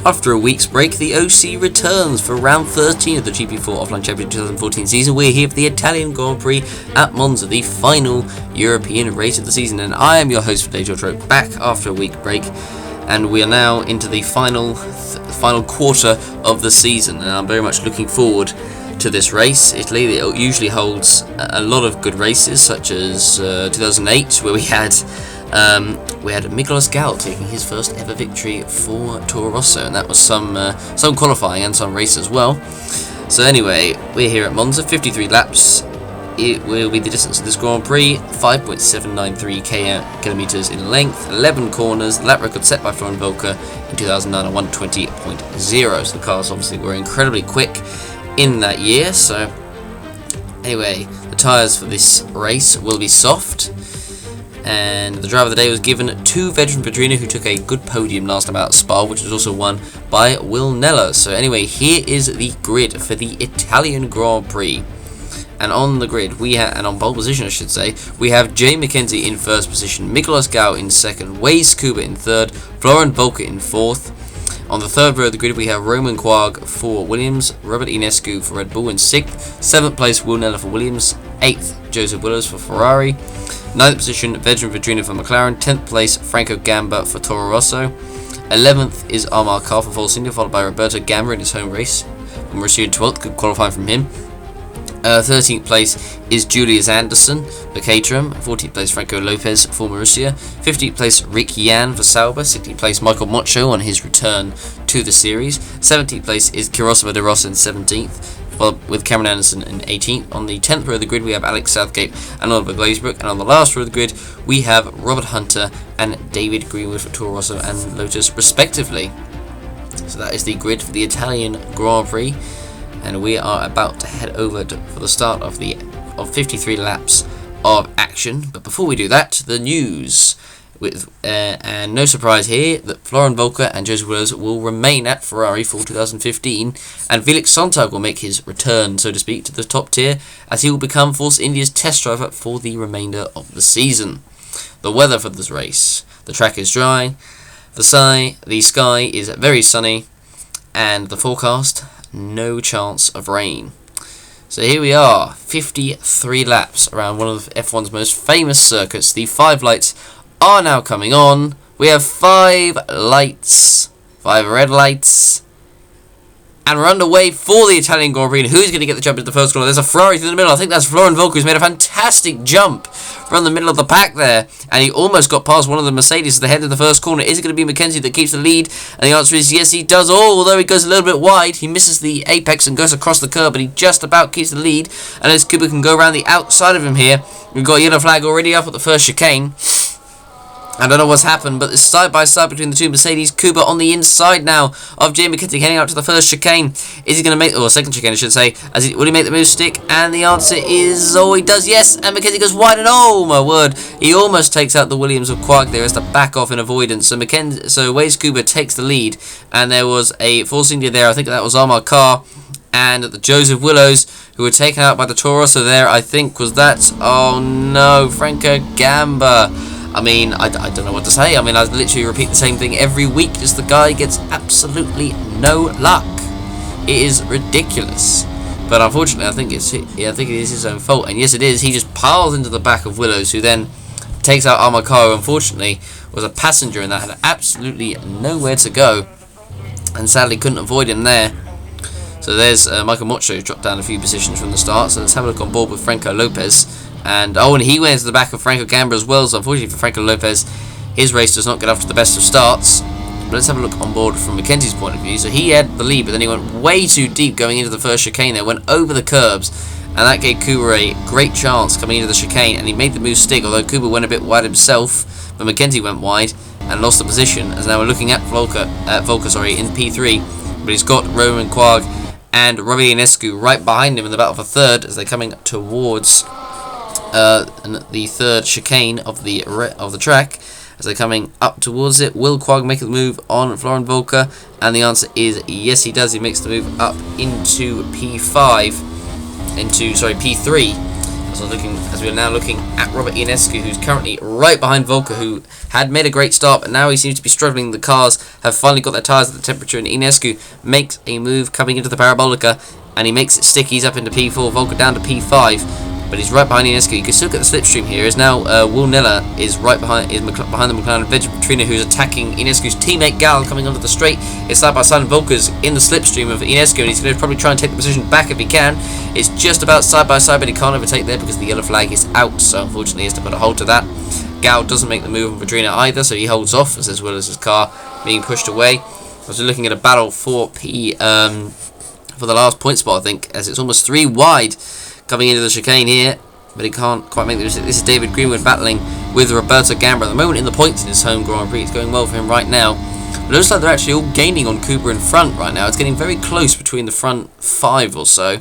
After a week's break, the OC returns for round 13 of the GP4 Offline Championship 2014 season. We're here for the Italian Grand Prix at Monza, the final European race of the season, and I am your host for Dejo Trope, back after a week break, and we are now into the final quarter of the season, and I'm very much looking forward to this race. Italy usually holds a lot of good races, such as 2008, where we had Nicolas Gal taking his first ever victory for Toro Rosso, and that was some qualifying and some race as well. So anyway, we're here at Monza, 53 laps. It will be the distance of this Grand Prix, 5.793 kilometers in length, 11 corners. The lap record set by Florian Volker in 2009 on 120.0. So the cars obviously were incredibly quick in that year. So anyway, the tyres for this race will be soft. And the driver of the day was given to veteran Pedrino, who took a good podium last time out at Spa, which was also won by Will Nella. So anyway, here is the grid for the Italian Grand Prix. And on the grid, and on pole position I should say, we have Jay McKenzie in first position, Nicolas Gal in second, Wais Kuba in third, Florian Volker in fourth. On the third row of the grid, we have Roman Quagg for Williams, Robert Inescu for Red Bull in sixth, seventh place Will Nella for Williams, eighth Joseph Willows for Ferrari, ninth position veteran Pedrino for McLaren, 10th place Franco Gamba for Toro Rosso, 11th is Amar Kar for Force India, followed by Roberto Gamba in his home race, and Mauricio 12th, good qualifying from him. 13th place is Julius Anderson for Caterham, 14th place Franco Lopez for Marussia, 15th place Rick Yan for Sauber, 16th place Michael Mocho on his return to the series, 17th place is Kirosova de Rossa in 17th, with Cameron Anderson in 18th. On the 10th row of the grid, we have Alex Southgate and Oliver Glazebrook, and on the last row of the grid, we have Robert Hunter and David Greenwood for Toro Rosso and Lotus, respectively. So that is the grid for the Italian Grand Prix, and we are about to head over for the start of 53 laps of action. But before we do that, the news. And no surprise here that Florian Volker and Joseph Willows will remain at Ferrari for 2015, and Felix Sonntag will make his return, so to speak, to the top tier, as he will become Force India's test driver for the remainder of the season. The weather for this race: the track is dry, the sky is very sunny, and the forecast, no chance of rain. So here we are, 53 laps around one of F1's most famous circuits. The 5 lights are now coming on. We have 5 lights, 5 red lights, and we're underway for the Italian Grand Prix. Who's going to get the jump into the first corner? There's a Ferrari through the middle. I think that's Florian Volker, who's made a fantastic jump from the middle of the pack there, and he almost got past one of the Mercedes at the head of the first corner. Is it going to be McKenzie that keeps the lead? And the answer is yes, he does. Although he goes a little bit wide, he misses the apex and goes across the curb, but he just about keeps the lead. And as Kuba can go around the outside of him here, we've got a yellow flag already up at the first chicane. I don't know what's happened, but it's side by side between the two Mercedes. Kuba on the inside now of Jay McKenzie, heading out to the first chicane. Is he going to make, or second chicane I should say, will he make the move stick? And the answer is, oh, he does, yes, and McKenzie goes wide, and oh my word, he almost takes out the Williams of Quagg there as to back off in avoidance. So Wais Kuba takes the lead, and there was a Force India there, I think that was Amar Kar, and the Joseph Willows, who were taken out by the Toro Rosso there, I think was that, oh no, Franco Gamba. I mean, I don't know what to say. I mean, I literally repeat the same thing every week, just the guy gets absolutely no luck. It is ridiculous. But unfortunately, I think it is his own fault. And yes, it is. He just piles into the back of Willows, who then takes out Amar Kar, who unfortunately was a passenger in that, had absolutely nowhere to go, and sadly couldn't avoid him there. So there's Michael Mocho, who dropped down a few positions from the start. So let's have a look on board with Franco Lopez. And he went into the back of Franco Gamba as well, so unfortunately for Franco Lopez, his race does not get off to the best of starts. But let's have a look on board from Mackenzie's point of view. So he had the lead, but then he went way too deep going into the first chicane there, went over the curbs, and that gave Kuba a great chance coming into the chicane, and he made the move stick, although Kuba went a bit wide himself, but Mackenzie went wide and lost the position, as now we're looking at Volker in P3, but he's got Roman Quagg and Robbie Inescu right behind him in the battle for third, as they're coming towards the third chicane of the track, as they're coming up towards it. Will Quagg make the move on Florian Volker? And the answer is yes, he does. He makes the move up into P3, As we're now looking at Robert Ionescu, who's currently right behind Volker, who had made a great start, but now he seems to be struggling. The cars have finally got their tyres at the temperature, and Ionescu makes a move coming into the Parabolica, and he makes it stick. He's up into P4, Volker down to P5, but he's right behind Ionescu. You can still get the slipstream here, as now Will Niller is right behind the McLaren Petrina, who's attacking Ionescu's teammate Gal coming onto the straight. It's side by side, and Volker's in the slipstream of Ionescu, and he's going to probably try and take the position back if he can. It's just about side by side, but he can't overtake there because the yellow flag is out, so unfortunately he has to put a hold to that. Gal doesn't make the move on Petrina either, so he holds off as well as his car being pushed away. As we're looking at a battle for for the last point spot, I think, as it's almost 3 wide coming into the chicane here, but he can't quite make the mistake. This is David Greenwood battling with Roberto Gambra at the moment in the points in his home Grand Prix. It's going well for him right now. But it looks like they're actually all gaining on Kuba in front right now. It's getting very close between the front 5 or so.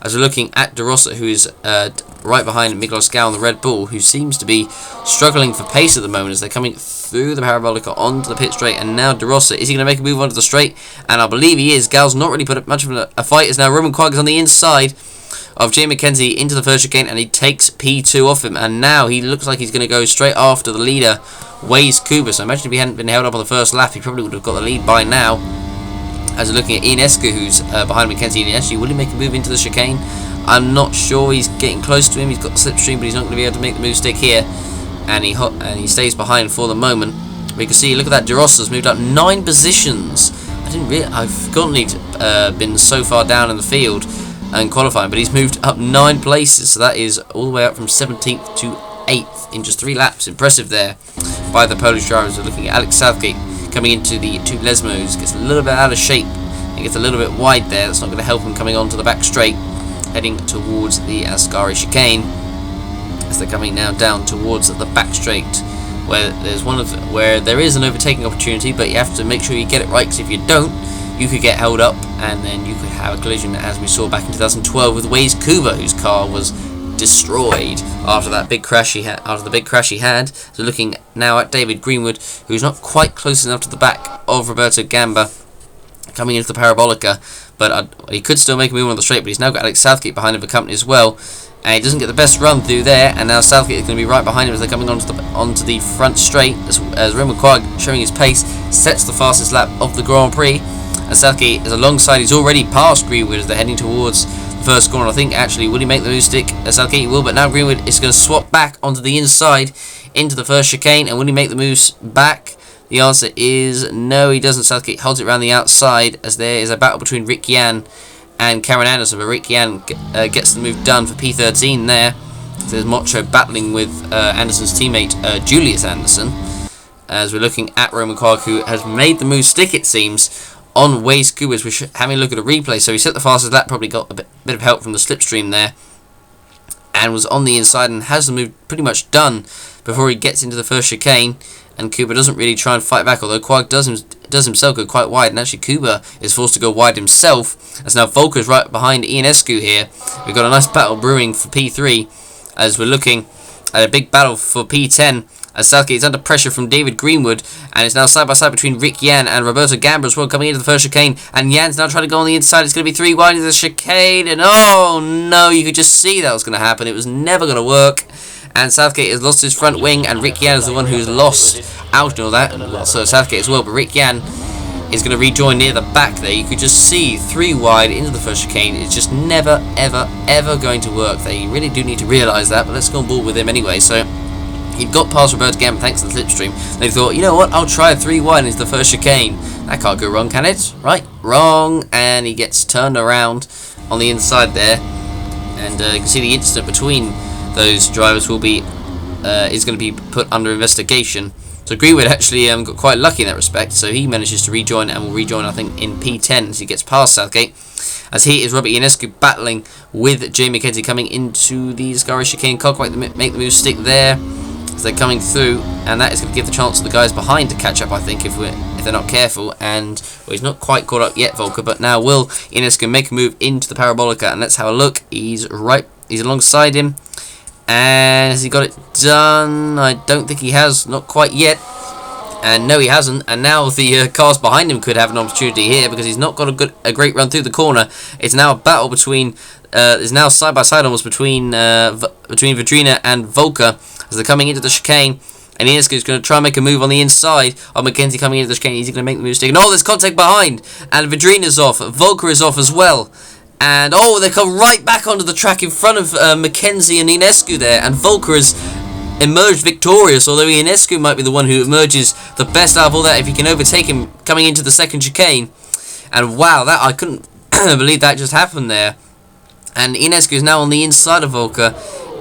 As we're looking at De Rossa, who is right behind Miklos Gal on the Red Bull, who seems to be struggling for pace at the moment as they're coming through the Parabolica onto the pit straight. And now De Rossa, is he going to make a move onto the straight? And I believe he is. Gal's not really put up much of a fight, as now Roman Quagg is on the inside of Jay McKenzie into the first chicane, and he takes P2 off him, and now he looks like he's going to go straight after the leader, Wais Kuba. So imagine if he hadn't been held up on the first lap, he probably would have got the lead by now. As we're looking at Ionescu, who's behind McKenzie. Ionescu, will he make a move into the chicane? I'm not sure. He's getting close to him. He's got the slipstream, but he's not going to be able to make the move stick here, and he stays behind for the moment. We can see, look at that, De Rossa's moved up 9 positions. I've forgotten he'd been so far down in the field and qualifying, but he's moved up 9 places, so that is all the way up from 17th to 8th in just 3 laps. Impressive there by the Polish drivers. We're looking at Alex Southgate coming into the 2 Lesmos, gets a little bit out of shape and gets a little bit wide there. That's not going to help him coming onto the back straight, heading towards the Ascari chicane, as they're coming now down towards the back straight, where there is an overtaking opportunity, but you have to make sure you get it right, because if you don't, you could get held up, and then you could have a collision, as we saw back in 2012 with Wais Kuba, whose car was destroyed after that big crash he had. So looking now at David Greenwood, who's not quite close enough to the back of Roberto Gamba, coming into the Parabolica, but he could still make a move on the straight, but he's now got Alex Southgate behind him for company as well, and he doesn't get the best run through there, and now Southgate is going to be right behind him as they're coming onto the front straight, as Roman Quagg, showing his pace, sets the fastest lap of the Grand Prix, and Southgate is alongside. He's already past Greenwood as they're heading towards the first corner. I think, actually, will he make the move stick? Southgate will, but now Greenwood is going to swap back onto the inside into the first chicane, and will he make the moves back? The answer is no, he doesn't. Southgate holds it around the outside, as there is a battle between Rick Yan and Cameron Anderson, but Rick Yan gets the move done for P13 there. So there's Mocho battling with Anderson's teammate Julius Anderson, as we're looking at Roman Quagg, who has made the move stick, it seems, on Wais Kuba. We're having a look at a replay. So he set the fastest lap, probably got a bit of help from the slipstream there, and was on the inside and has the move pretty much done before he gets into the first chicane. And Kuba doesn't really try and fight back, although Quagg does himself go quite wide, and actually Kuba is forced to go wide himself, as now Volker's right behind Ionescu here. We've got a nice battle brewing for P3, as we're looking at a big battle for P10, as Southgate is under pressure from David Greenwood, and it's now side by side between Rick Yan and Roberto Gamba as well, coming into the first chicane, and Yan's now trying to go on the inside. It's going to be 3 wide into the chicane, and oh no, you could just see that was going to happen. It was never going to work, and Southgate has lost his front wing, and Rick Yan is the one who's lost out and all that, and so Southgate as well, but Rick Yan is going to rejoin near the back there. You could just see 3 wide into the first chicane. It's just never, ever, ever going to work. They really do need to realise that, but let's go on board with him anyway. So he'd got past Roberto Gamba thanks to the slipstream. They thought, you know what, I'll try a 3 wide into the first chicane. That can't go wrong, can it? Right, wrong, and he gets turned around on the inside there, and you can see the incident between those drivers is going to be put under investigation. So Greenwood actually got quite lucky in that respect, so he manages to rejoin, and will rejoin, I think, in P10 as he gets past Southgate. As he is Robert Ionescu battling with Jay McKenzie coming into the Ascari chicane. Can't quite make the move stick there as they're coming through, and that is going to give the chance to the guys behind to catch up, I think, if they're not careful. And well, he's not quite caught up yet, Volker, but now will Ionescu make a move into the Parabolica, and let's have a look. He's alongside him. And has he got it done? I don't think he has, not quite yet. And no, he hasn't. And now the cars behind him could have an opportunity here because he's not got a great run through the corner. It's now a battle between, is now side by side almost between Vidrina and Volker as they're coming into the chicane. And Ionescu is going to try and make a move on the inside of Mackenzie coming into the chicane. He's going to make the move stick. And oh, there's contact behind. And Vidrina's off. Volker is off as well. And oh, they come right back onto the track in front of Mackenzie and Ionescu there. And Volker has emerged victorious, although Ionescu might be the one who emerges the best out of all that if he can overtake him coming into the second chicane. And wow, that I couldn't believe that just happened there. And Ionescu is now on the inside of Volker,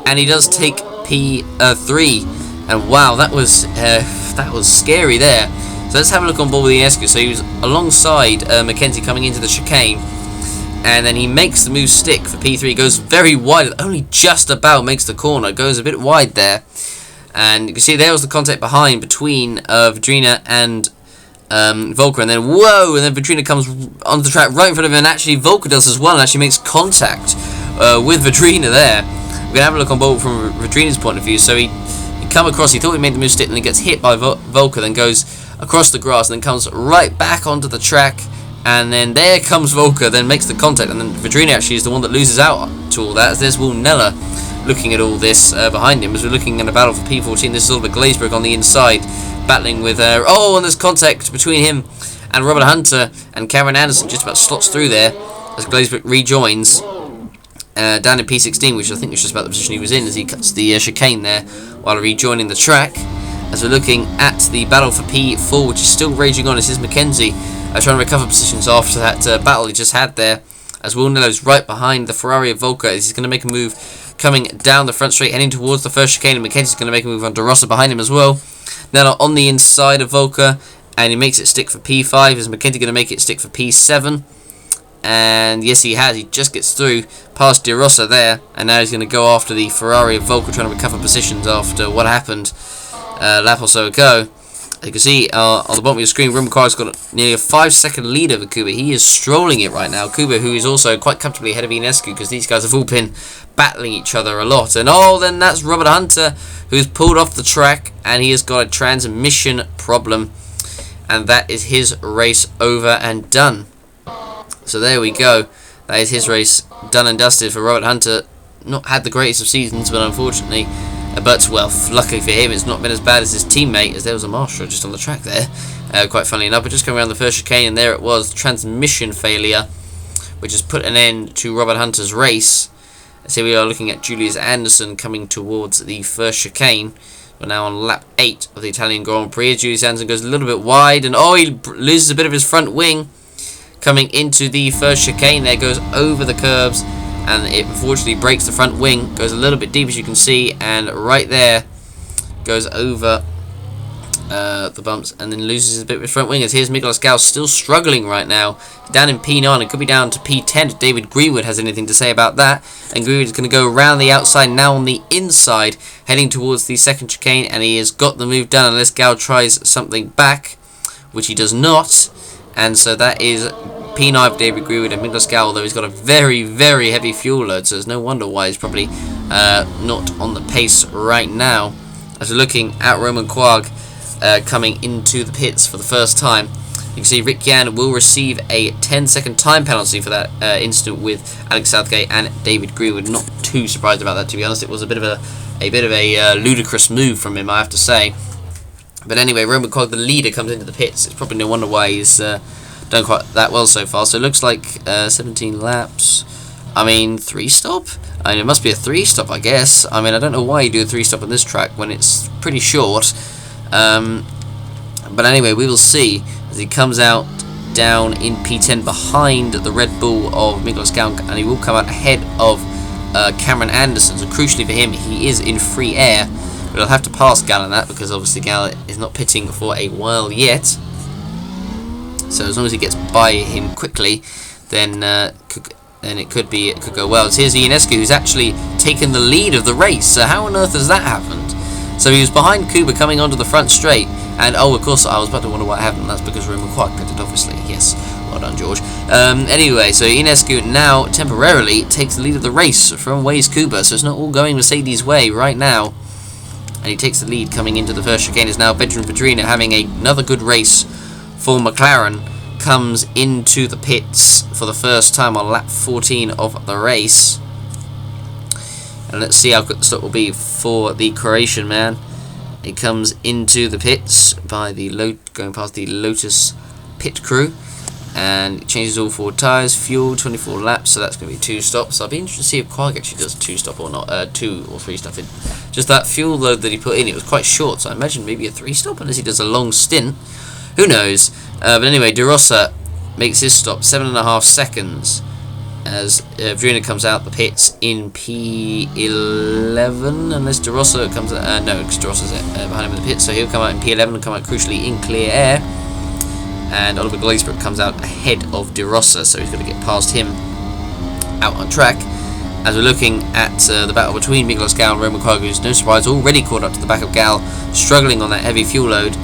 and he does take P3. And wow, that was scary there. So let's have a look on board with Ionescu. So he was alongside Mackenzie coming into the chicane, and then he makes the move stick for P3. Goes very wide, only just about makes the corner. Goes a bit wide there. And you can see there was the contact behind between Vidrina and Volker. And then, whoa, and then Vidrina comes onto the track right in front of him. And actually Volker does as well and actually makes contact with Vidrina there. We're going to have a look on board from Vidrina's point of view. So he come across, he thought he made the move stick, and then gets hit by Volker, then goes across the grass, and then comes right back onto the track. And then there comes Volker, then makes the contact, and then Vidrina actually is the one that loses out to all that, as there's Wilnella looking at all this behind him, as we're looking at a battle for P14. This is Oliver Glazebrook on the inside, battling with, oh, and there's contact between him and Robert Hunter, and Cameron Anderson just about slots through there, as Glazebrook rejoins down in P16, which I think was just about the position he was in, as he cuts the chicane there, while rejoining the track. As we're looking at the battle for P4, which is still raging on, as is Mackenzie trying to recover positions after that battle he just had there, as Wilnello's right behind the Ferrari of Volker, as he's going to make a move coming down the front straight, heading towards the first chicane, and Mackenzie's going to make a move on De Rossa behind him as well. Now on the inside of Volker, and he makes it stick for P5, is Mackenzie going to make it stick for P7? And yes, he has. He just gets through past De Rossa there, and now he's going to go after the Ferrari of Volker, trying to recover positions after what happened a lap or so ago. As you can see on the bottom of your screen, Rumcar's got nearly a 5-second lead over Kuba. He is strolling it right now. Kuba, who is also quite comfortably ahead of Ionescu, because these guys have all been battling each other a lot. And oh, then that's Robert Hunter, who's pulled off the track, and he has got a transmission problem. And that is his race over and done. So there we go. That is his race done and dusted for Robert Hunter. Not had the greatest of seasons, but unfortunately, but well, luckily for him, it's not been as bad as his teammate, as there was a marshal just on the track there. Quite funnily enough, but just coming around the first chicane, and there it was, transmission failure, which has put an end to Robert Hunter's race. As here we are looking at Julius Anderson coming towards the first chicane. We're now on lap 8 of the Italian Grand Prix. Julius Anderson goes a little bit wide, and oh, he loses a bit of his front wing. Coming into the first chicane there, goes over the curbs, and it unfortunately breaks the front wing, goes a little bit deep as you can see, and right there goes over the bumps, and then loses a bit of his front wing. As here's Miklos Gau still struggling right now, down in P9, it could be down to P10 if David Greenwood has anything to say about that. And Greenwood is going to go around the outside, now on the inside, heading towards the second chicane, and he has got the move done unless Gau tries something back, which he does not. And so that is P9 for David Greenwood and Miklos Gau, although he's got a very, very heavy fuel load, so there's no wonder why he's probably not on the pace right now. As we're looking at Roman Quag coming into the pits for the first time, you can see Rick Yan will receive a 10-second time penalty for that incident with Alex Southgate and David Greenwood. Not too surprised about that, to be honest. It was a bit of a ludicrous move from him, I have to say. But anyway, Roman Quag, the leader, comes into the pits. It's probably no wonder why he's done quite that well so far. So it looks like 17 laps. I mean, 3-stop? I mean, it must be a 3-stop, I guess. I mean, I don't know why you do a 3-stop on this track when it's pretty short. But anyway, we will see as he comes out down in P10 behind the Red Bull of Miklos Gau, and he will come out ahead of Cameron Anderson. So crucially for him, he is in free air. But I'll have to pass Gal on that, because obviously Gal is not pitting for a while yet. So as long as he gets by him quickly, then it could go well. So here's Ionescu, who's actually taken the lead of the race. So how on earth has that happened? So he was behind Kuba coming onto the front straight, and oh, of course, I was about to wonder what happened. That's because Roman Quag pitted, obviously. Yes, well done, George. Anyway, so Ionescu now temporarily takes the lead of the race from Wais Kuba. So it's not all going Mercedes' way right now. and he takes the lead coming into the first chicane. Is now Veteran Petrina having another good race for McLaren. Comes into the pits for the first time on lap 14 of the race. And let's see how quick the stop will be for the Croatian man. It comes into the pits by the going past the Lotus pit crew, and it changes all 4 tyres, fuel, 24 laps, so that's going to be 2 stops. I'll be interested to see if Quag actually does 2 stop or not, 2 or 3 stop in. Just that fuel load that he put in, it was quite short, so I imagine maybe a 3 stop unless he does a long stint. Who knows? But anyway, De Rosa makes his stop 7.5 seconds as Verina comes out the pits in P11, unless De Rosa comes out, no, because De Rosa's behind him in the pits, so he'll come out in P11 and come out crucially in clear air. And Oliver Glazebrook comes out ahead of De Rosa, so he's going to get past him out on track. As we're looking at the battle between Miklos Gal and Roman Quag, who's no surprise already caught up to the back of Gal, struggling on that heavy fuel load,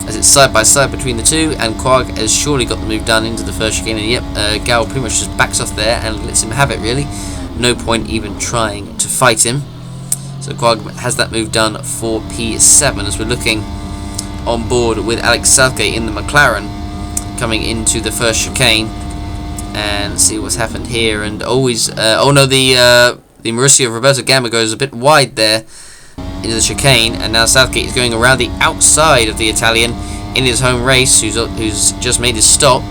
as it's side by side between the two, and Quag has surely got the move done into the first chicane, and yep, Gal pretty much just backs off there and lets him have it, really. No point even trying to fight him. So Quag has that move done for P7, as we're looking on board with Alex Southgate in the McLaren, coming into the first chicane, and see what's happened here. And always, oh no, the Marussia of Roberto Gamba goes a bit wide there into the chicane, and now Southgate is going around the outside of the Italian in his home race, who's just made his stop,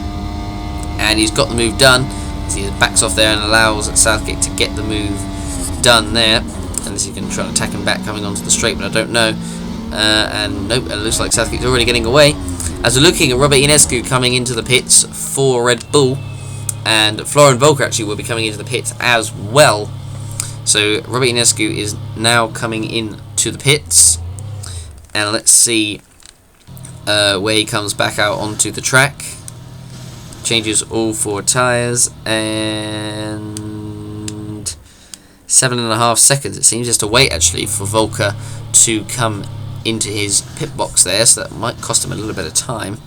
and he's got the move done. So he backs off there and allows Southgate to get the move done there, unless he can try and attack him back coming onto the straight, but I don't know. And nope, it looks like Southgate's already getting away. As we're looking at Robert Ionescu coming into the pits for Red Bull, and Florian Volker actually will be coming into the pits as well. So Robert Ionescu is now coming in to the pits, and let's see where he comes back out onto the track. Changes all 4 tyres, and 7.5 seconds it seems just to wait actually for Volker to come into his pit box there, so that might cost him a little bit of time.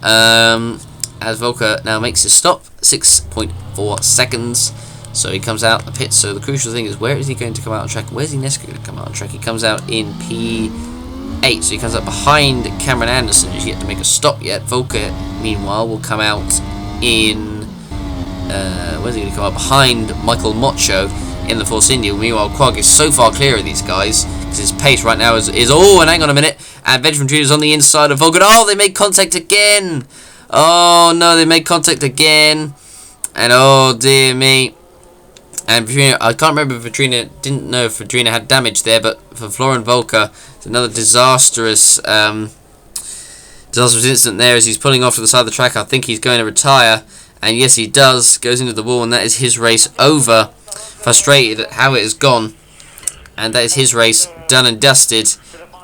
As Volker now makes his stop, 6.4 seconds. So he comes out the pit. So the crucial thing is, where is he going to come out on track? Where's Ionescu going to come out on track? He comes out in P8, so he comes out behind Cameron Anderson, who's yet to make a stop yet. Volker, meanwhile, will come out in where's he going to come out? Behind Michael Mocho in the Force India. Meanwhile, Quag is so far clear of these guys because his pace right now is oh, and hang on a minute, and Veteran Junior's on the inside of Volker. Oh, they made contact again. Oh no, they made contact again, and oh dear me. And Petrina, I can't remember if Petrina, didn't know if Petrina had damage there, but for Florian Volker, it's another disastrous incident there as he's pulling off to the side of the track. I think he's going to retire, and yes he does, goes into the wall, and that is his race over. Frustrated at how it has gone, and that is his race done and dusted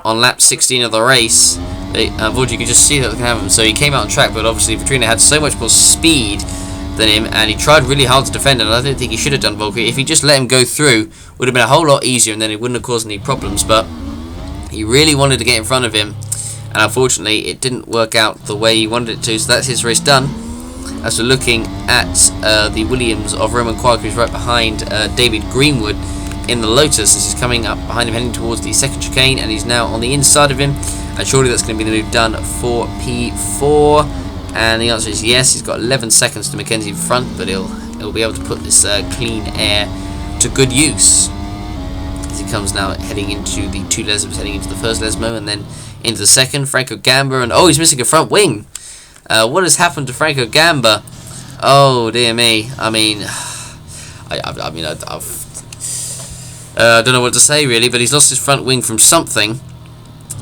on lap 16 of the race. Unfortunately, you can just see that can happen. So he came out on track, but obviously Petrina had so much more speed than him, and he tried really hard to defend, and I don't think he should have done Volker. If he just let him go through, it would have been a whole lot easier, and then it wouldn't have caused any problems, but he really wanted to get in front of him, and unfortunately it didn't work out the way he wanted it to, so that's his race done. As we're looking at the Williams of Roman Quag, who's right behind David Greenwood in the Lotus, as he's coming up behind him heading towards the second chicane, and he's now on the inside of him, and surely that's going to be the move done for P4. And the answer is yes. He's got 11 seconds to Mackenzie in front, but he'll be able to put this clean air to good use. As he comes now heading into the 2 Lesbos, heading into the first Lesmo, and then into the second. Franco Gamba, and oh, he's missing a front wing. What has happened to Franco Gamba? Oh dear me. I mean, I don't know what to say really, but he's lost his front wing from something.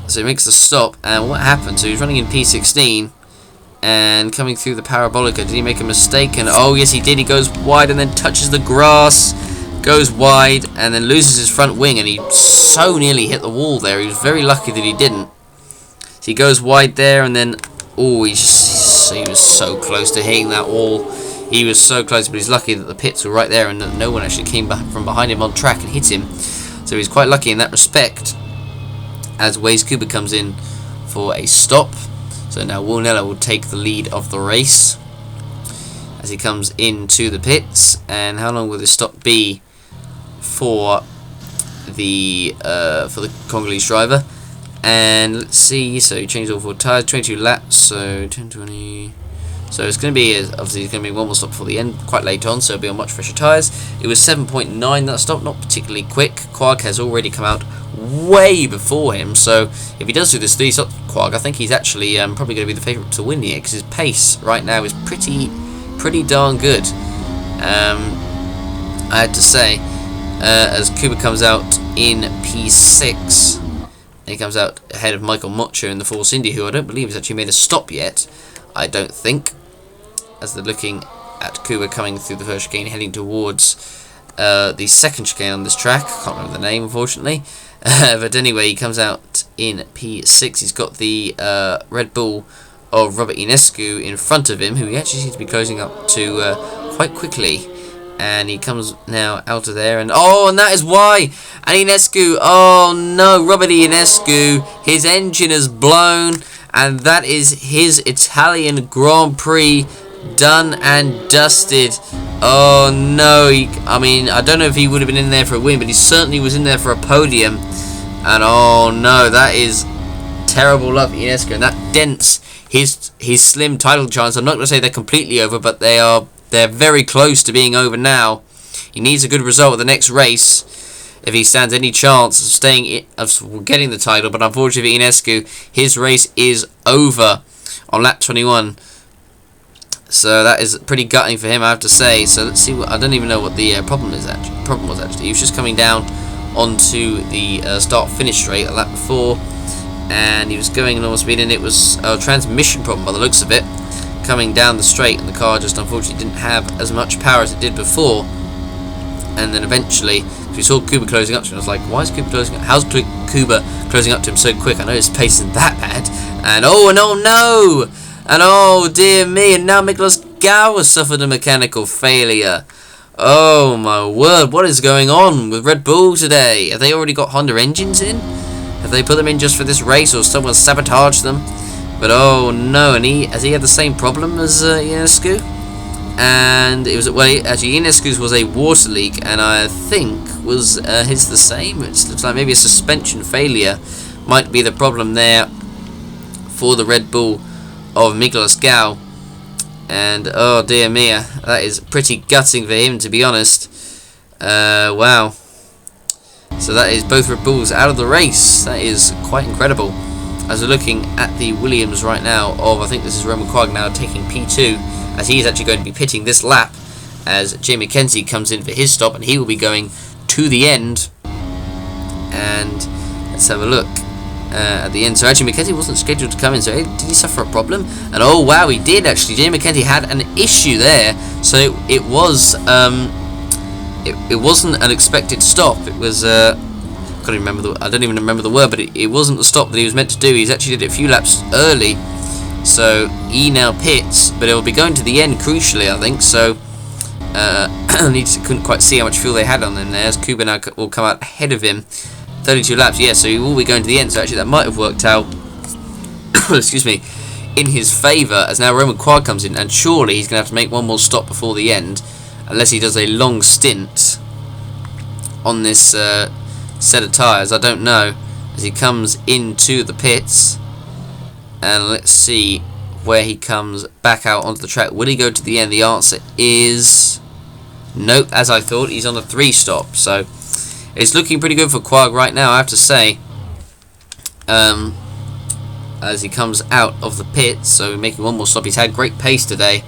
So he makes the stop, and what happened? So he's running in P16. And coming through the Parabolica, did he make a mistake? And oh yes he did, he goes wide and then touches the grass, goes wide and then loses his front wing, and he so nearly hit the wall there. He was very lucky that he didn't. So he goes wide there, and then oh, he was so close to hitting that wall. He was so close, but he's lucky that the pits were right there and that no one actually came back from behind him on track and hit him. So he's quite lucky in that respect. As Wais Kuba comes in for a stop. So now Wilnella will take the lead of the race as he comes into the pits. And how long will this stop be for the Congolese driver. And let's see, so he changed all 4 tyres, 22 laps, so 10, 20. So it's going to be, obviously, it's going to be one more stop before the end, quite late on, so it'll be on much fresher tyres. It was 7.9 that stop, not particularly quick. Quag has already come out way before him, so if he does do this 3 stop Quag, I think he's actually probably going to be the favourite to win here, because his pace right now is pretty darn good. I had to say, as Kuba comes out in P6, he comes out ahead of Michael Mocho in the Force Indy, who I don't believe has actually made a stop yet. I don't think, as they're looking at Kuba coming through the first chicane, heading towards the second chicane on this track. I can't remember the name, unfortunately. But anyway, he comes out in P6. He's got the Red Bull of Robert Ionescu in front of him, who he actually seems to be closing up to quite quickly. And he comes now out of there, and that is why. And Ionescu, oh no, Robert Ionescu, his engine is blown, and that is his Italian Grand Prix done and dusted. Oh no, I mean, I don't know if he would have been in there for a win, but he certainly was in there for a podium. And oh no, that is terrible luck for Ionescu, and that dents his slim title chance. I'm not going to say they're completely over, but they're very close to being over now. He needs a good result at the next race if he stands any chance of getting the title. But unfortunately for Ionescu, his race is over on lap 21. So that is pretty gutting for him, I have to say. So let's see. I don't even know what the problem was actually. He was just coming down onto the start-finish straight at lap 4, and he was going at normal speed, and it was a transmission problem by the looks of it, coming down the straight, and the car just unfortunately didn't have as much power as it did before. And then eventually we saw Kuba closing up to him. I was like, why is Kuba closing up? How's Kuba closing up to him so quick? I know his pace isn't that bad. And no, and oh dear me, and now Nicholas Gow has suffered a mechanical failure. Oh my word, what is going on with Red Bull today? Have they already got Honda engines in? Have they put them in just for this race, or someone sabotaged them? But oh no, and has he had the same problem as Ionescu? And it was, actually Ionescu's was a water leak, and I think was his the same. It looks like maybe a suspension failure might be the problem there for the Red Bull of Nicholas Gow. And oh dear me, that is pretty gutting for him, to be honest. Wow. So that is both Red Bulls out of the race. That is quite incredible. As we're looking at the Williams right now of, I think this is Roman Quag now taking P2, as he is actually going to be pitting this lap as Jay McKenzie comes in for his stop, and he will be going to the end. And let's have a look at the end. So actually McKenzie wasn't scheduled to come in, so did he suffer a problem? And oh wow, he did actually. Jay McKenzie had an issue there, so it was it wasn't an expected stop. It was I don't even remember the word, but it wasn't the stop that he was meant to do. He's actually did it a few laps early, so he now pits, but it will be going to the end crucially, I think. So couldn't quite see how much fuel they had on him there, as Kuba now will come out ahead of him, 32 laps. Yeah, so he will be going to the end. So actually that might have worked out excuse me, in his favour, as now Roman Quag comes in, and surely he's going to have to make one more stop before the end, unless he does a long stint on this set of tyres. I don't know, as he comes into the pits. And let's see where he comes back out onto the track. Will he go to the end? The answer is nope, as I thought. He's on a 3 stop. So it's looking pretty good for Quag right now, I have to say. As he comes out of the pits, so making one more stop. He's had great pace today.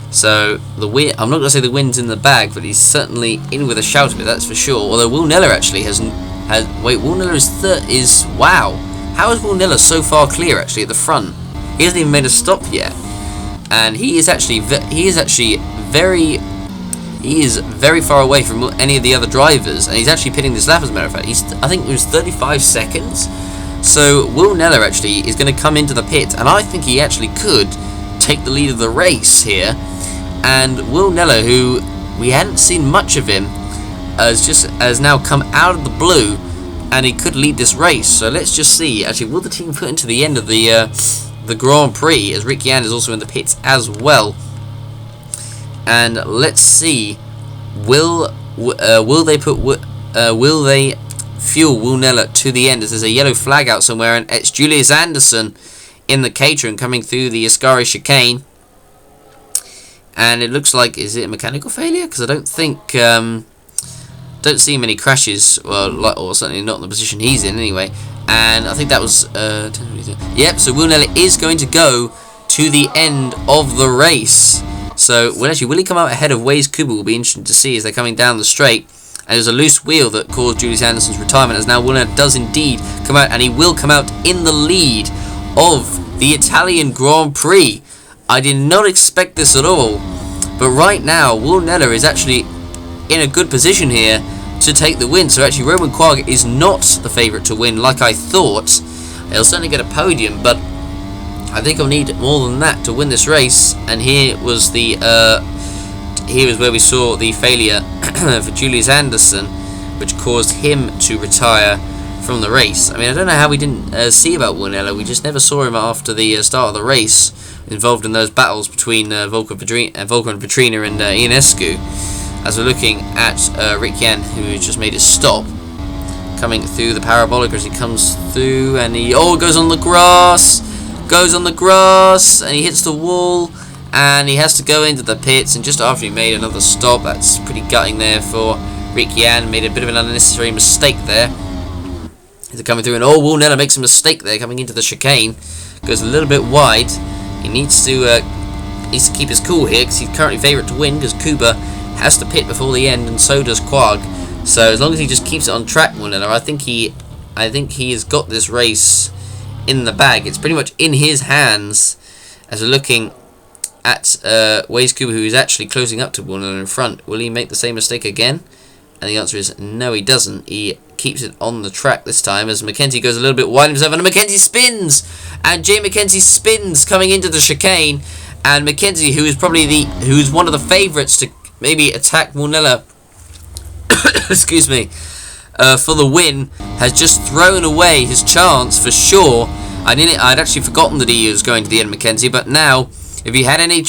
So the win, I'm not going to say the win's in the bag, but he's certainly in with a shout of it, that's for sure. Although Will Neller actually Will Neller is wow. How is Will Neller so far clear actually at the front? He hasn't even made a stop yet, and he is very far away from any of the other drivers, and he's actually pitting this lap, as a matter of fact. I think it was 35 seconds. So Will Neller actually is going to come into the pit, and I think he actually could take the lead of the race here. And Will Neller, who we hadn't seen much of him, has now come out of the blue, and he could lead this race. So let's just see. Actually, will the team put into the end of the Grand Prix, as Rick Yan is also in the pits as well? And let's see. Will they fuel Wilnella to the end as there's a yellow flag out somewhere, and it's Julius Anderson in the Caterham coming through the Ascari chicane. And it looks like, is it a mechanical failure? Because I don't think, don't see many crashes, well, or certainly not in the position he's in anyway. And I think that was, yep, so Wilnella is going to go to the end of the race. So, well, actually, will he come out ahead of Wais Kuba? Will be interesting to see as they're coming down the straight. And there's a loose wheel that caused Julius Anderson's retirement, as now Wilnella does indeed come out, and he will come out in the lead of the Italian Grand Prix. I did not expect this at all, but right now Wilnella is actually in a good position here to take the win. So actually Roman Quagg is not the favourite to win like I thought. He'll certainly get a podium, but I think he'll need more than that to win this race. And here was the here was where we saw the failure for Julius Anderson, which caused him to retire from the race. I mean, I don't know how we didn't see about Wilnella. We just never saw him after the start of the race, involved in those battles between Volkan Vitrina and Ionescu. As we're looking at Rick Yan, who just made his stop, coming through the parabolic as he comes through, and he goes on the grass, and he hits the wall, and he has to go into the pits. And just after he made another stop, that's pretty gutting there for Rick Yan. Made a bit of an unnecessary mistake there. He's coming through, and Wilnella makes a mistake there coming into the chicane. Goes a little bit wide. He needs to keep his cool here because he's currently favourite to win, because Kuba has to pit before the end, and so does Quagg. So as long as he just keeps it on track, Wilnella, I think he has got this race in the bag. It's pretty much in his hands. As we're looking at Wais Kuba, who is actually closing up to Wilnella in front. Will he make the same mistake again? And the answer is no, he doesn't. He keeps it on the track this time as Mackenzie goes a little bit wide himself, and Mackenzie spins, and Jay Mackenzie spins coming into the chicane, and Mackenzie, who's one of the favourites to maybe attack Wilnella, excuse me, for the win, has just thrown away his chance for sure. I'd actually forgotten that he was going to the end, Mackenzie, but now if he had any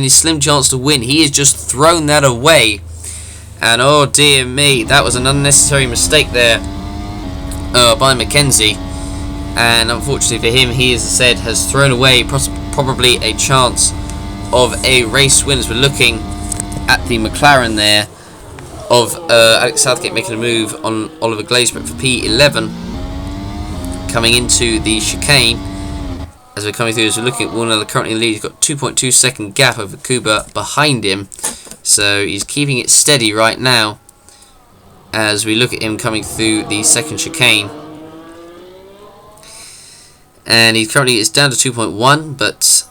slim chance to win, he has just thrown that away. And oh dear me, that was an unnecessary mistake there by Mackenzie. And unfortunately for him, he, as I said, has thrown away probably a chance of a race win. As we're looking at the McLaren there of Alex Southgate making a move on Oliver Glazebrook for P11. Coming into the chicane. As we're coming through, as we're looking at Wilnella currently in the lead, he's got 2.2 second gap over Kuba behind him. So he's keeping it steady right now as we look at him coming through the second chicane. And he currently is down to 2.1, but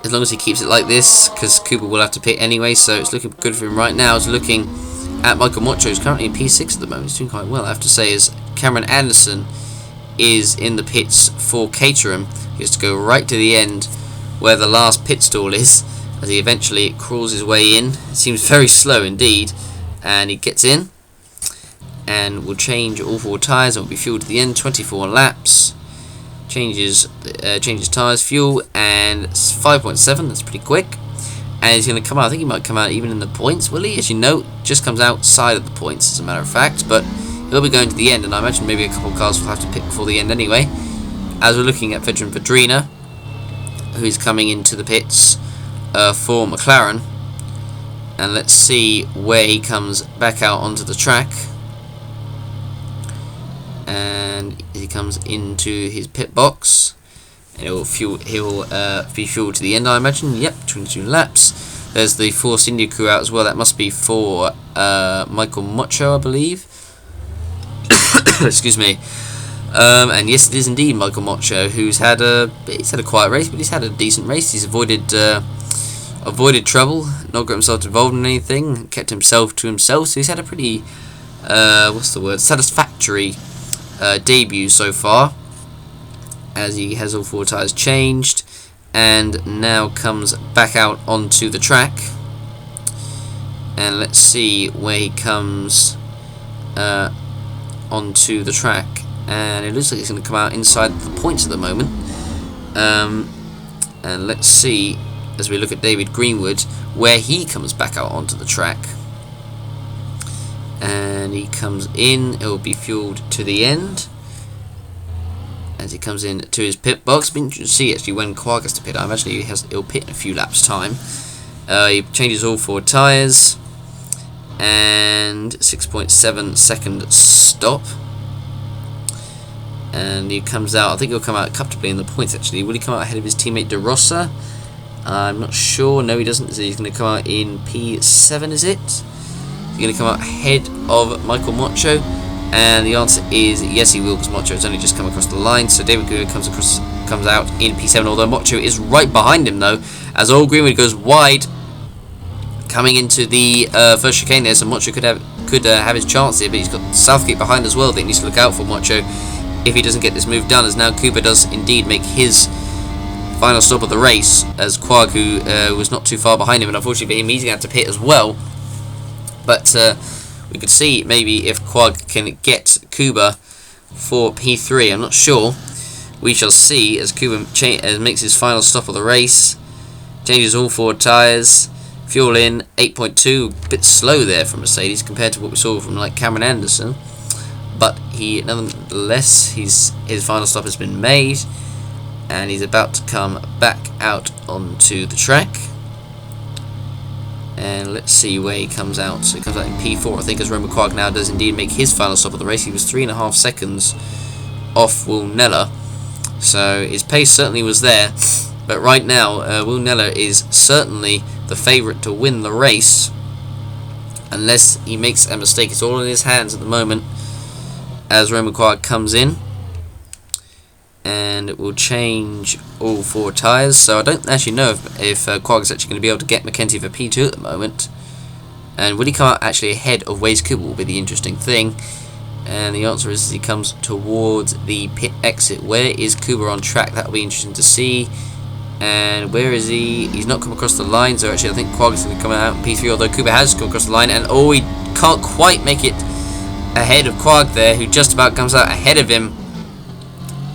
as long as he keeps it like this, because Kuba will have to pit anyway, so it's looking good for him right now. As looking at Michael Mocho, who's currently in P6 at the moment. He's doing quite well, I have to say, as Cameron Anderson is in the pits for Caterham. He has to go right to the end where the last pit stall is, as he eventually crawls his way in. It seems very slow indeed, and he gets in and will change all four tyres and will be fueled to the end. 24 laps, changes tyres, fuel, and 5.7. That's pretty quick. And he's going to come out, I think he might come out even in the points, will he? As you know, just comes outside of the points as a matter of fact, but he'll be going to the end, and I imagine maybe a couple of cars will have to pit before the end anyway. As we're looking at Vedran Vedrina, who's coming into the pits for McLaren, and let's see where he comes back out onto the track. And he comes into his pit box, and he'll be fueled to the end, I imagine. Yep, 22 laps. There's the Force India crew out as well. That must be for Michael Mocho, I believe. Excuse me. And yes, it is indeed Michael Mocho, who's had a quiet race, but he's had a decent race. He's avoided trouble, not got himself involved in anything, kept himself to himself. So he's had a pretty satisfactory debut so far, as he has all four tyres changed and now comes back out onto the track. And let's see where he comes onto the track. And it looks like he's going to come out inside the points at the moment. And let's see, as we look at David Greenwood, where he comes back out onto the track. And he comes in. It will be fueled to the end. As he comes in to his pit box. Been interesting to see actually when Quag has to pit. I imagine he'll pit in a few laps time. He changes all 4 tyres. And 6.7 second stop. And he comes out. I think he'll come out comfortably in the points actually. Will he come out ahead of his teammate De Rosa? I'm not sure. No, he doesn't. He's going to come out in P7, is it? He's going to come out ahead of Michael Mocho. And the answer is yes, he will, because Mocho has only just come across the line. So David Kuba comes out in P7, although Mocho is right behind him though, as Old Greenwood goes wide, coming into the first chicane there. So Mocho could have his chance here, but he's got Southgate behind as well that he needs to look out for Mocho if he doesn't get this move done. As now Kuba does indeed make his final stop of the race, as Quag, who was not too far behind him, and unfortunately for him, he's going to have to pit as well. But we could see maybe if Quag can get Kuba for P3. I'm not sure. We shall see as Kuba makes his final stop of the race. Changes all 4 tyres. Fuel in 8.2. Bit slow there from Mercedes compared to what we saw from like Cameron Anderson. But nonetheless, his final stop has been made. And he's about to come back out onto the track. And let's see where he comes out. So he comes out in P4, I think, as Roman Quag now does indeed make his final stop of the race. He was 3.5 seconds off Will Neller. So his pace certainly was there. But right now, Will Neller is certainly the favourite to win the race. Unless he makes a mistake. It's all in his hands at the moment as Roman Quag comes in. And it will change all 4 tyres. So I don't actually know if Quag is actually going to be able to get McKenzie for P2 at the moment. And will he come out actually ahead of Wais Kuba will be the interesting thing. And the answer is he comes towards the pit exit. Where is Kuba on track? That will be interesting to see. And where is he? He's not come across the line. So actually I think Quag is going to come out in P3. Although Kuba has come across the line. And oh, he can't quite make it ahead of Quag there, who just about comes out ahead of him.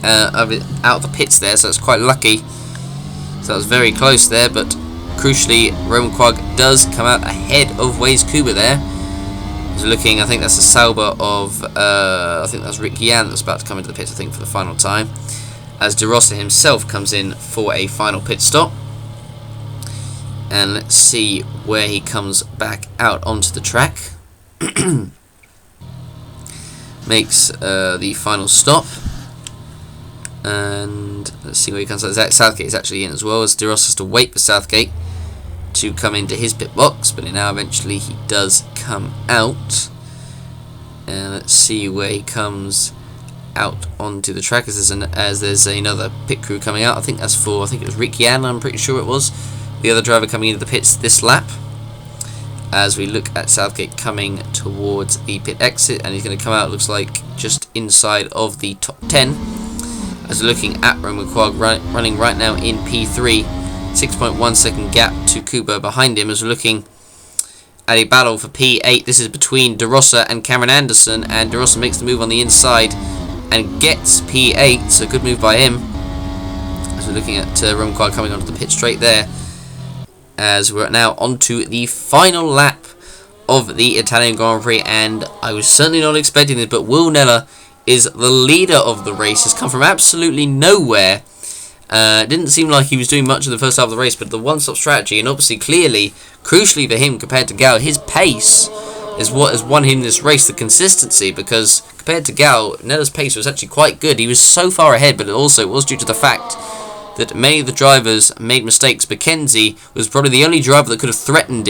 Out the pits there, so it's quite lucky. So that was very close there, but crucially Roman Quag does come out ahead of Wais Kuba there. He's looking, I think that's a Sauber of I think that's Rick Yan that's about to come into the pits, I think, for the final time, as De Rosa himself comes in for a final pit stop. And let's see where he comes back out onto the track. Makes the final stop. And let's see where he comes out. Southgate is actually in as well, as De Rosa has to wait for Southgate to come into his pit box, but now eventually he does come out. And let's see where he comes out onto the track, as there's another pit crew coming out. I think that's for, I think it was Rick Yan, I'm pretty sure it was, the other driver coming into the pits this lap. As we look at Southgate coming towards the pit exit, and he's going to come out, looks like, just inside of the top 10. As we're looking at Roman Quag running right now in P3, 6.1 second gap to Kuba behind him. As we're looking at a battle for P8, this is between De Rosa and Cameron Anderson, and De Rosa makes the move on the inside and gets P8, so good move by him. As we're looking at Roman Quag coming onto the pit straight there, as we're now onto the final lap of the Italian Grand Prix, and I was certainly not expecting this, but Will Neller is the leader of the race. Has come from absolutely nowhere. Didn't seem like he was doing much in the first half of the race, but the one-stop strategy, and obviously clearly, crucially for him compared to Gal, his pace is what has won him this race, the consistency, because compared to Gal, Neller's pace was actually quite good. He was so far ahead, but it also was due to the fact that many of the drivers made mistakes. McKenzie was probably the only driver that could have threatened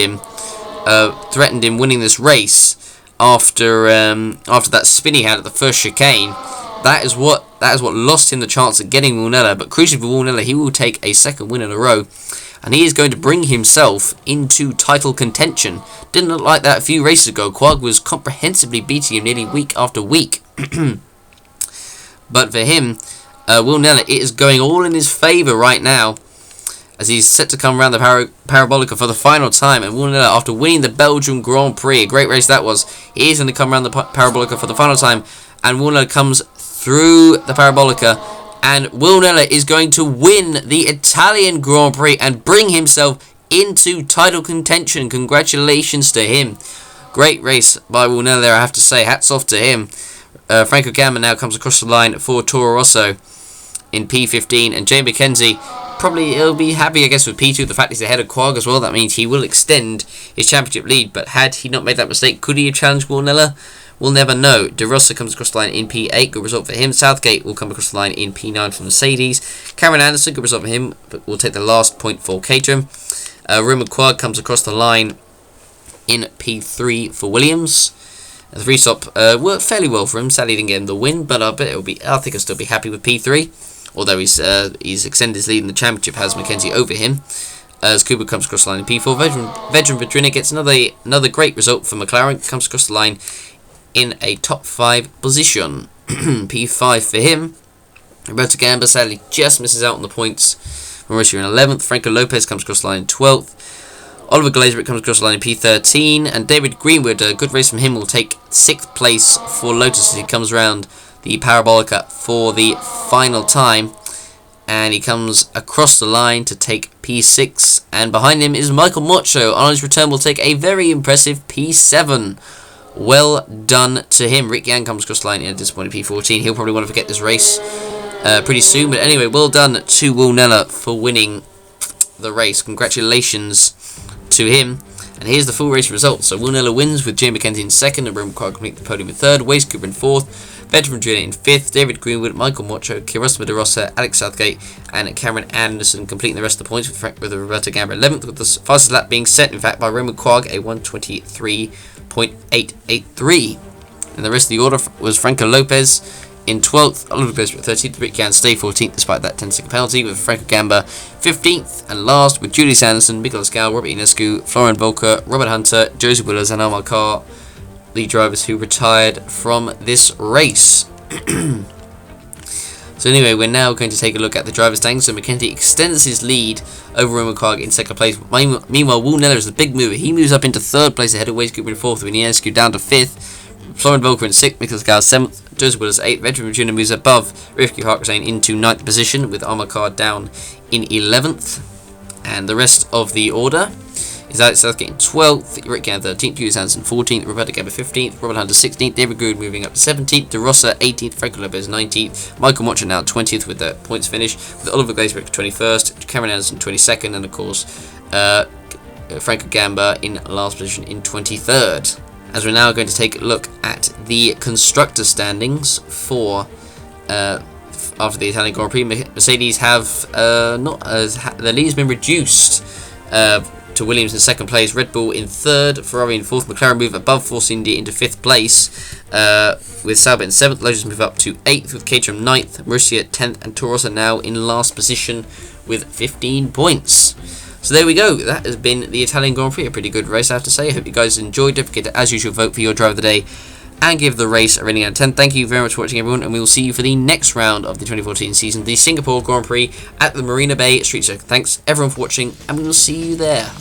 him winning this race after that spin he had at the first chicane. That is what lost him the chance of getting Will Neller. But crucially for Will Neller, he will take a second win in a row, and he is going to bring himself into title contention. Didn't look like that a few races ago. Quag was comprehensively beating him nearly week after week. But for him, Will Neller, it is going all in his favour right now, as he's set to come around the Parabolica for the final time. And Will Neller, after winning the Belgian Grand Prix, a great race that was, he is going to come around the Parabolica for the final time. And Will Neller comes through the Parabolica, and Will Neller is going to win the Italian Grand Prix and bring himself into title contention. Congratulations to him. Great race by Wilnella there, I have to say. Hats off to him. Franco Gamba now comes across the line for Toro Rosso in P15, and Jay McKenzie probably he'll be happy, I guess, with P2. The fact he's ahead of Quag as well, that means he will extend his championship lead. But had he not made that mistake, could he have challenged Wilnella? We'll never know. De Rosa comes across the line in P8, good result for him. Southgate will come across the line in P9 for Mercedes. Cameron Anderson, good result for him, but will take the last point for Caterham. Roman Quag comes across the line in P3 for Williams. The three stop worked fairly well for him. Sadly didn't get him the win, but I think he'll still be happy with P3. Although he's extended his lead in the championship, has Mackenzie over him. As Kuba comes across the line in P4, veteran Vedrina gets another great result for McLaren. Comes across the line in a top 5 position. P5 for him. Roberto Gamba sadly just misses out on the points. Mauricio in 11th. Franco Lopez comes across the line in 12th. Oliver Glazerick comes across the line in P13. And David Greenwood, a good race from him, will take 6th place for Lotus as he comes round the Parabolica for the final time. And he comes across the line to take P6. And behind him is Michael Mocho. On his return will take a very impressive P7. Well done to him. Rick Yang comes across the line in a disappointing P14. He'll probably want to forget this race pretty soon. But anyway, well done to Wilnella for winning the race. Congratulations to him. And here's the full race results. So Wilnella wins with Jay McKenzie in 2nd. And Roman Quag complete the podium in 3rd. Wais Kuba in 4th. Veteran Junior in 5th. David Greenwood, Michael Mocho, Kirosma De Rosa, Alex Southgate, and Cameron Anderson completing the rest of the points with Roberto Gamba 11th. With the fastest lap being set, in fact, by Roman Quag, a 1:23.883. And the rest of the order was Franco Lopez in 12th, Oliver Glazerick 13th, Rick Yan stay 14th despite that 10-second penalty, with Franco Gamba 15th, and last with Julius Anderson, Nicolas Gal, Robert Inescu, Florian Volker, Robert Hunter, Josie Willers, and Omar Carr, the drivers who retired from this race. So anyway, we're now going to take a look at the driver's standings. So McKenzie extends his lead over Roman Quag in 2nd place. Meanwhile, Wilnella is the big mover. He moves up into 3rd place ahead of Wais Kuba in 4th, with Inescu down to 5th. Florian Volker in 6th, Nicolas Gal 7th, Joseph Willis 8th, Veteran Virginia moves above Rifki Harkasane into 9th position, with Omar Carr down in 11th. And the rest of the order is Alex Southgate in 12th, Rick Gann 13th, Julius Hansen 14th, Roberto Gamba 15th, Robert Hunter 16th, David Good moving up to 17th, De Rosa 18th, Franco Lopez 19th, Michael Mocha now 20th with the points finish, with Oliver Glazerick 21st, Cameron Anderson 22nd, and of course Franco Gamba in last position in 23rd. As we're now going to take a look at the constructor standings for after the Italian Grand Prix. Mercedes have their lead has been reduced to Williams in 2nd place, Red Bull in 3rd, Ferrari in 4th, McLaren move above Force India into 5th place, with Sauber in 7th, Lotus move up to 8th, with Caterham 9th, Marussia 10th, and Toro Rosso now in last position with 15 points. So there we go, that has been the Italian Grand Prix, a pretty good race I have to say. I hope you guys enjoyed. Don't forget to, as usual, vote for your driver of the day and give the race a rating out of 10. Thank you very much for watching, everyone, and we will see you for the next round of the 2014 season, the Singapore Grand Prix at the Marina Bay Street Circuit. Thanks everyone for watching, and we will see you there.